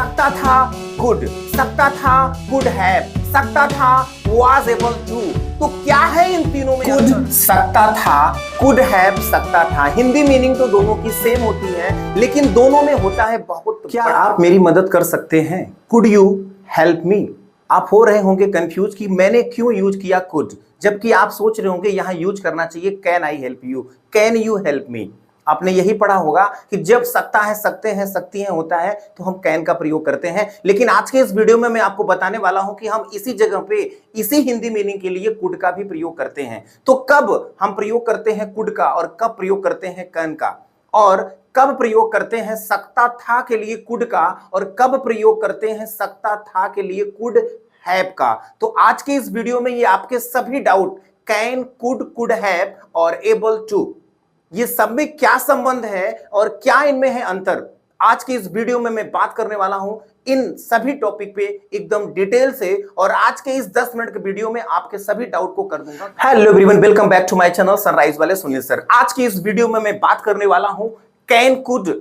सकता था कुड, सकता था कुड हैव, सकता था वाज एबल टू। तो क्या है इन तीनों में? कुड, सकता था, कुड हैव, सकता था। हिंदी मीनिंग तो दोनों की सेम होती है, लेकिन दोनों में होता है बहुत। क्या आप मेरी मदद कर सकते हैं? कुड यू हेल्प मी? आप हो रहे होंगे कंफ्यूज कि मैंने क्यों यूज किया कुड, जबकि आप सोच रहे होंगे यहां यूज करना चाहिए can I help you, can you help मी। आपने यही पढ़ा होगा कि जब सकता है, सकते हैं, सकती हैं होता है तो हम कैन का प्रयोग करते हैं। लेकिन आज के इस वीडियो में मैं आपको बताने वाला हूं कि हम इसी जगह पे इसी हिंदी मीनिंग के लिए कुड का भी प्रयोग करते हैं। तो कब हम प्रयोग करते हैं कुड का और कब प्रयोग करते हैं कैन का, और कब प्रयोग करते हैं सकता था के लिए कुड का और कब प्रयोग करते हैं सकता था के लिए कुड हैव का। तो आज के इस वीडियो में ये आपके सभी doubt can, could, could have और एबल टू, ये सब में क्या संबंध है और क्या इनमें है अंतर, आज के इस वीडियो में मैं बात करने वाला हूं इन सभी टॉपिक पे एकदम डिटेल से। और आज के इस 10 मिनट के वीडियो में आपके सभी डाउट को कर दूंगा। Hello everyone, welcome back to my channel Sunrise वाले सुनील सर। आज की इस वीडियो में मैं बात करने वाला हूं कैन, कुड,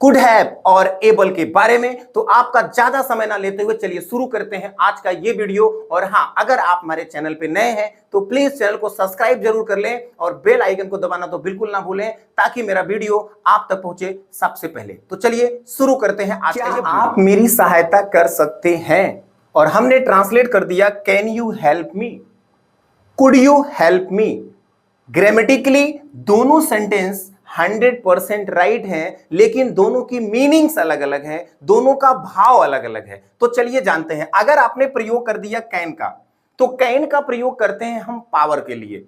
कुड हैव और एबल के बारे में। तो आपका ज्यादा समय ना लेते हुए चलिए शुरू करते हैं आज का ये वीडियो। और हां, अगर आप हमारे चैनल पे नए हैं तो प्लीज चैनल को सब्सक्राइब जरूर कर लें और बेल आइकन को दबाना तो बिल्कुल ना भूलें, ताकि मेरा वीडियो आप तक पहुंचे सबसे पहले। तो चलिए शुरू करते हैं आज का ये वीडियो। आप मेरी सहायता कर सकते हैं, और हमने ट्रांसलेट कर दिया can you help me, could you help me. Grammatically दोनों सेंटेंस 100% राइट है, लेकिन दोनों की मीनिंग्स अलग अलग है, दोनों का भाव अलग अलग है। तो चलिए जानते हैं। अगर आपने प्रयोग कर दिया कैन का, तो कैन का प्रयोग करते हैं हम पावर के लिए,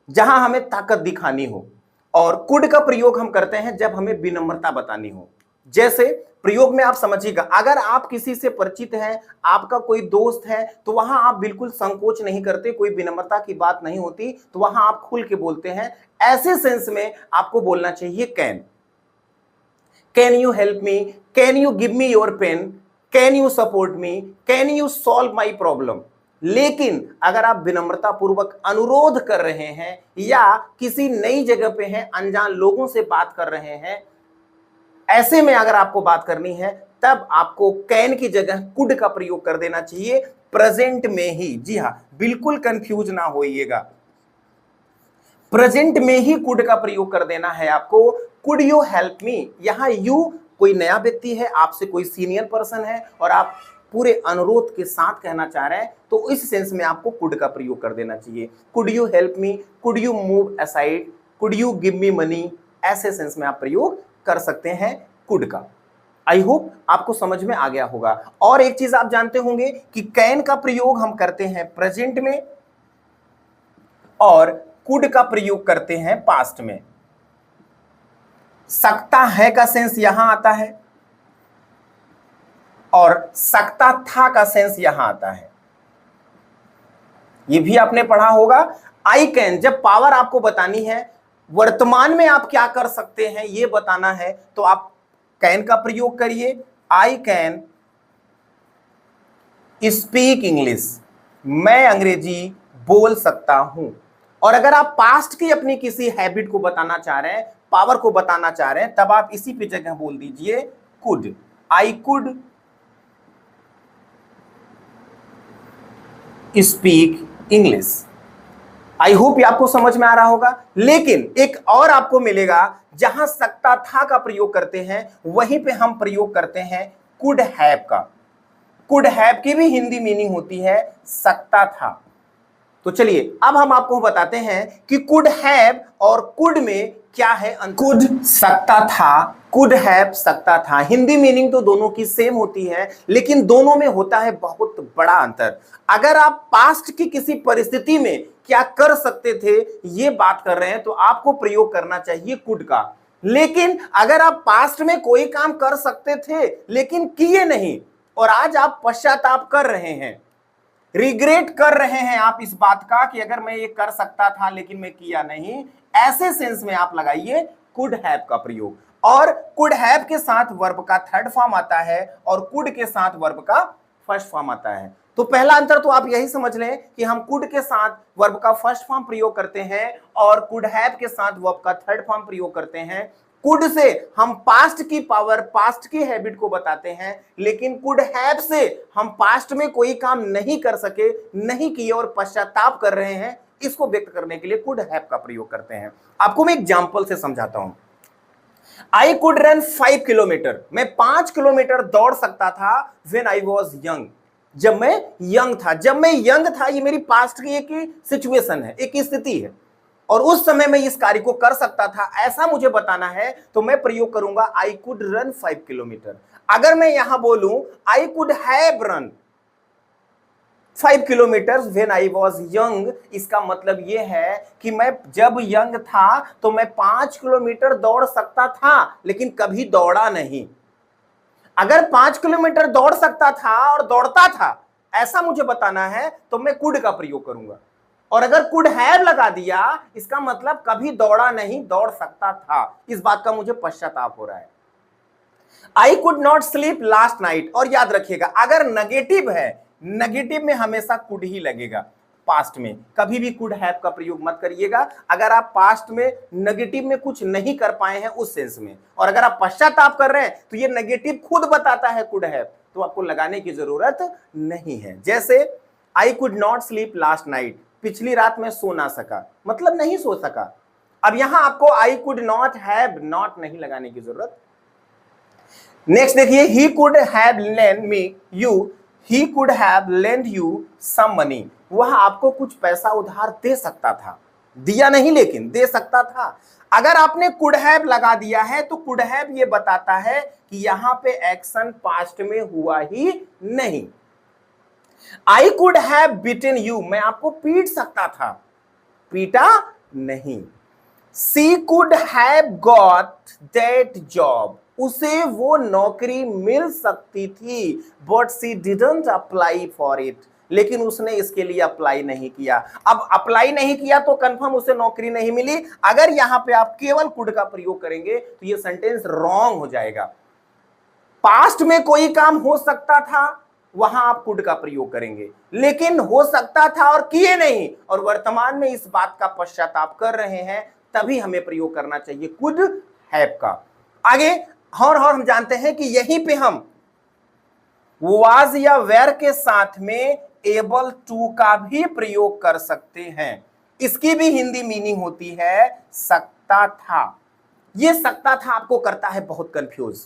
जहां हमें ताकत दिखानी हो, और कुड का प्रयोग हम करते हैं जब हमें विनम्रता बतानी हो। जैसे प्रयोग में आप समझिएगा, अगर आप किसी से परिचित हैं, आपका कोई दोस्त है, तो वहां आप बिल्कुल संकोच नहीं करते, कोई विनम्रता की बात नहीं होती, तो वहां आप खुल के बोलते हैं। ऐसे सेंस में आपको बोलना चाहिए can. Can you help me, can you give me your pen, can you support me, can you solve my problem. लेकिन अगर आप विनम्रता पूर्वक अनुरोध कर रहे हैं या किसी नई जगह पे हैं, अनजान लोगों से बात कर रहे हैं, ऐसे में अगर आपको बात करनी है, तब आपको कैन की जगह कुड का प्रयोग कर देना चाहिए प्रेजेंट में ही। जी हां, बिल्कुल कंफ्यूज ना होइएगा, प्रेजेंट में ही कुड का प्रयोग कर देना है आपको। कुड यू हेल्प मी, यहां यू कोई नया व्यक्ति है, आपसे कोई सीनियर पर्सन है और आप पूरे अनुरोध के साथ कहना चाह रहे हैं, तो इस सेंस में आपको कुड का प्रयोग कर देना चाहिए। Could you help me, could you move aside, could you give me money, ऐसे सेंस में आप प्रयोग कर सकते हैं कुड का। आई होप आपको समझ में आ गया होगा। और एक चीज आप जानते होंगे कि कैन का प्रयोग हम करते हैं प्रेजेंट में और कुड का प्रयोग करते हैं पास्ट में। सकता है का सेंस यहां आता है और सकता था का सेंस यहां आता है, यह भी आपने पढ़ा होगा। आई कैन, जब पावर आपको बतानी है, वर्तमान में आप क्या कर सकते हैं यह बताना है, तो आप कैन का प्रयोग करिए। आई कैन स्पीक इंग्लिश, मैं अंग्रेजी बोल सकता हूं। और अगर आप पास्ट की अपनी किसी हैबिट को बताना चाह रहे हैं, पावर को बताना चाह रहे हैं, तब आप इसी पे जगह बोल दीजिए could. I could speak English. I hope ये आपको समझ में आ रहा होगा। लेकिन एक और आपको मिलेगा, जहां सकता था का प्रयोग करते हैं, वहीं पे हम प्रयोग करते हैं कुड हैव का। कुड हैव की भी हिंदी मीनिंग होती है सकता था। तो चलिए अब हम आपको बताते हैं कि कुड हैव और कुड में क्या है अंतर। कुड सकता था, कुड हैव सकता था। हिंदी मीनिंग तो दोनों की सेम होती है, लेकिन दोनों में होता है बहुत बड़ा अंतर। अगर आप पास्ट की किसी परिस्थिति में क्या कर सकते थे ये बात कर रहे हैं, तो आपको प्रयोग करना चाहिए कुड का। लेकिन अगर आप पास्ट में कोई काम कर सकते थे लेकिन किए नहीं, और आज आप पश्चाताप कर रहे हैं, रिग्रेट कर रहे हैं आप इस बात का कि अगर मैं ये कर सकता था लेकिन मैं किया नहीं, ऐसे सेंस में आप लगाइए कुड हैव का प्रयोग। और कुड हैव के साथ वर्ब का थर्ड फॉर्म आता है और कुड के साथ वर्ब का फर्स्ट फॉर्म आता है। तो पहला अंतर तो आप यही समझ लें कि हम कुड के साथ वर्ब का फर्स्ट फॉर्म प्रयोग करते हैं और कुड हैव के साथ वर्ब का थर्ड फॉर्म प्रयोग करते हैं। कुड से हम पास्ट की पावर, पास्ट की हैबिट को बताते हैं, लेकिन कुड हैव से हम पास्ट में कोई काम नहीं कर सके, नहीं किए और पश्चाताप कर रहे हैं, इसको व्यक्त करने के लिए कुड हैव का प्रयोग करते हैं। आपको मैं एग्जांपल से समझाता हूं। आई कुड रन 5 किलोमीटर, मैं 5 किलोमीटर दौड़ सकता था व्हेन आई वॉज यंग, जब मैं यंग था। जब मैं यंग था, ये मेरी पास्ट की एक सिचुएशन है, एक स्थिति है, और उस समय मैं इस कार्य को कर सकता था, ऐसा मुझे बताना है, तो मैं प्रयोग करूंगा आई कुड रन 5 किलोमीटर। अगर मैं यहां बोलूं आई could have run 5 kilometre when I was young, इसका मतलब यह है कि मैं जब यंग था तो मैं 5 किलोमीटर दौड़ सकता था, लेकिन कभी दौड़ा नहीं। अगर 5 किलोमीटर दौड़ सकता था और दौड़ता था, ऐसा मुझे बताना है, तो मैं कुड का प्रयोग करूंगा। और अगर कुड हैव लगा दिया, इसका मतलब कभी दौड़ा नहीं, दौड़ सकता था। इस बात का मुझे पश्चाताप हो रहा है। आई could not sleep last night, और याद रखिएगा अगर नेगेटिव है, नेगेटिव में हमेशा कुड ही लगेगा। पास्ट में कभी भी कुड हैव का प्रयोग मत करिएगा। अगर आप पास्ट में नेगेटिव में कुछ नहीं कर पाए हैं उस सेंस में, और अगर आप पश्चाताप कर रहे हैं, तो ये नेगेटिव खुद बताता है कुड हैव, तो आपको लगाने की जरूरत नहीं है। जैसे आई could not sleep last night, पिछली रात में सो ना सका, मतलब नहीं सो सका। अब यहां आपको I could not have, not नहीं लगाने की जरूरत। नेक्स्ट देखिए, he could have lend me you, he could have lend you some money, वह आपको कुछ पैसा उधार दे सकता था, दिया नहीं लेकिन दे सकता था। अगर आपने कुड हैव लगा दिया है, तो कुड हैव ये बताता है कि यहां पे एक्शन पास्ट में हुआ ही नहीं। I could have beaten you, मैं आपको पीट सकता था, पीटा नहीं। She could have got that job, उसे वो नौकरी मिल सकती थी, but she didn't apply for it, लेकिन उसने इसके लिए अप्लाई नहीं किया। अब अप्लाई नहीं किया तो कंफर्म उसे नौकरी नहीं मिली। अगर यहां पे आप केवल कुड का प्रयोग करेंगे तो ये सेंटेंस रॉन्ग हो जाएगा। पास्ट में कोई काम हो सकता था, वहां आप कुड का प्रयोग करेंगे, लेकिन हो सकता था और किए नहीं, और वर्तमान में इस बात का पश्चाताप कर रहे हैं, तभी हमें प्रयोग करना चाहिए कुड हैव का। आगे और हम जानते हैं कि यहीं पे हम वाज या वेयर के साथ में एबल टू का भी प्रयोग कर सकते हैं। इसकी भी हिंदी मीनिंग होती है सकता था। ये सकता था आपको करता है बहुत कंफ्यूज।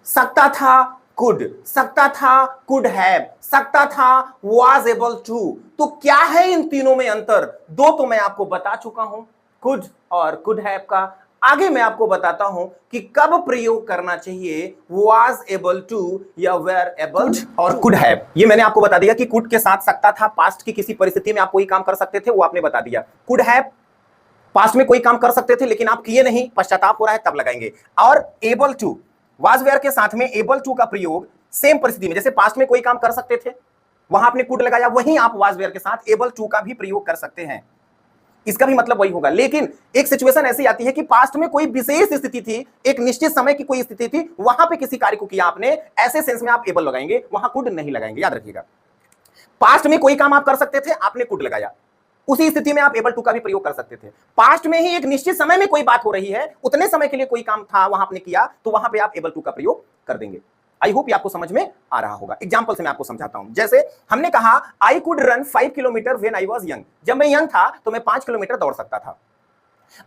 सकता था कुड, सकता था कुड हैव, सकता था वाज एबल टू। तो क्या है इन तीनों में अंतर? दो तो मैं आपको बता चुका हूं, कुड और कुड हैव का। आगे मैं आपको बताता हूं कि कब प्रयोग करना चाहिए was able to या were able और could have। ये मैंने आपको बता दिया कि could के साथ सकता था, पास्ट की किसी परिस्थिति में आप कोई काम कर सकते थे, वो आपने बता दिया। could have पास्ट में कोई काम कर सकते थे लेकिन आप किए नहीं, पश्चाताप हो रहा है, तब लगाएंगे। और able to was were के साथ में able to का प्रयोग सेम परिस्थिति में, जैसे पास्ट में कोई काम कर सकते थे वहां आपने could लगाया, वहीं आप was were के साथ able to का भी प्रयोग कर सकते हैं। इसका भी मतलब वही होगा। लेकिन एक सिचुएशन ऐसी आती है कि पास्ट में कोई विशेष स्थिति थी, एक निश्चित समय की कोई स्थिति थी, वहां पे किसी कार्य को किया आपने, ऐसे सेंस में आप एबल लगाएंगे, वहां कुड नहीं लगाएंगे। याद रखिएगा, पास्ट में कोई काम आप कर सकते थे, आपने कुड लगाया, उसी स्थिति में आप एबल टू का भी प्रयोग कर सकते थे। पास्ट में ही एक निश्चित समय में कोई बात हो रही है, उतने समय के लिए कोई काम था, वहां आपने किया, तो वहां पे आप एबल टू का प्रयोग कर देंगे। आई होप ये आपको समझ में आ रहा होगा। एग्जांपल से मैं आपको समझाता हूं। जैसे हमने कहा I could run 5 kilometre when I was young, जब मैं यंग था तो मैं 5 किलोमीटर दौड़ सकता था।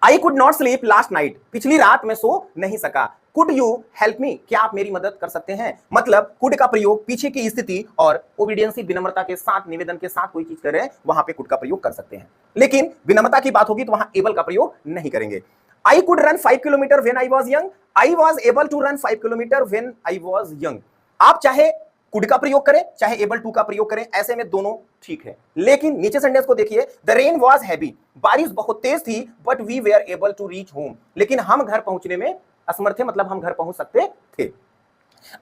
आई could not sleep last night, पिछली रात मैं सो नहीं सका। कुड यू हेल्प मी, क्या आप मेरी मदद कर सकते हैं? मतलब कुड का प्रयोग पीछे की स्थिति और ओबीडियंसी, विनम्रता के साथ, निवेदन के साथ कोई चीज करें, वहां पे कुड का प्रयोग कर सकते हैं। लेकिन विनम्रता की बात होगी तो वहां एबल का प्रयोग नहीं करेंगे। I could run 5 kilometre when I was young. I was able to run 5 kilometre when I was young. आप चाहे could का प्रयोग करें, चाहे able to का प्रयोग करें, ऐसे में दोनों ठीक है। लेकिन नीचे सेंटेंस को देखिए, the rain was heavy. बारिश बहुत तेज थी, but we were able to reach home. लेकिन हम घर पहुंचने में असमर्थ थे, मतलब हम घर पहुंच सकते थे।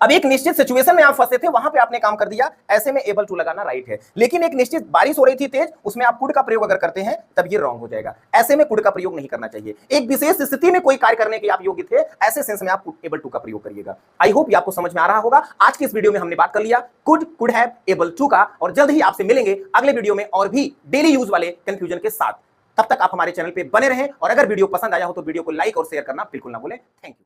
अब एक निश्चित सिचुएशन में आप फंसे थे, वहां पे आपने काम कर दिया, ऐसे में एबल टू लगाना राइट है। लेकिन एक निश्चित बारिश हो रही थी तेज, उसमें आप कुड का प्रयोग अगर करते हैं तब ये रॉन्ग हो जाएगा। ऐसे में कुड का प्रयोग नहीं करना चाहिए। एक विशेष स्थिति में कोई कार्य करने के आप योग्य थे, ऐसे सेंस में आप एबल टू का प्रयोग करिएगा। आई होप ये आपको समझ में आ रहा होगा। आज की इस वीडियो में हमने बात कर लिया could, could have, able to का, और जल्द ही आपसे मिलेंगे अगले वीडियो में और भी डेली यूज वाले कंफ्यूजन के साथ। तब तक आप हमारे चैनल पे बने रहें और अगर वीडियो पसंद आया हो तो वीडियो को लाइक और शेयर करना बिल्कुल ना भूलें। Thank you.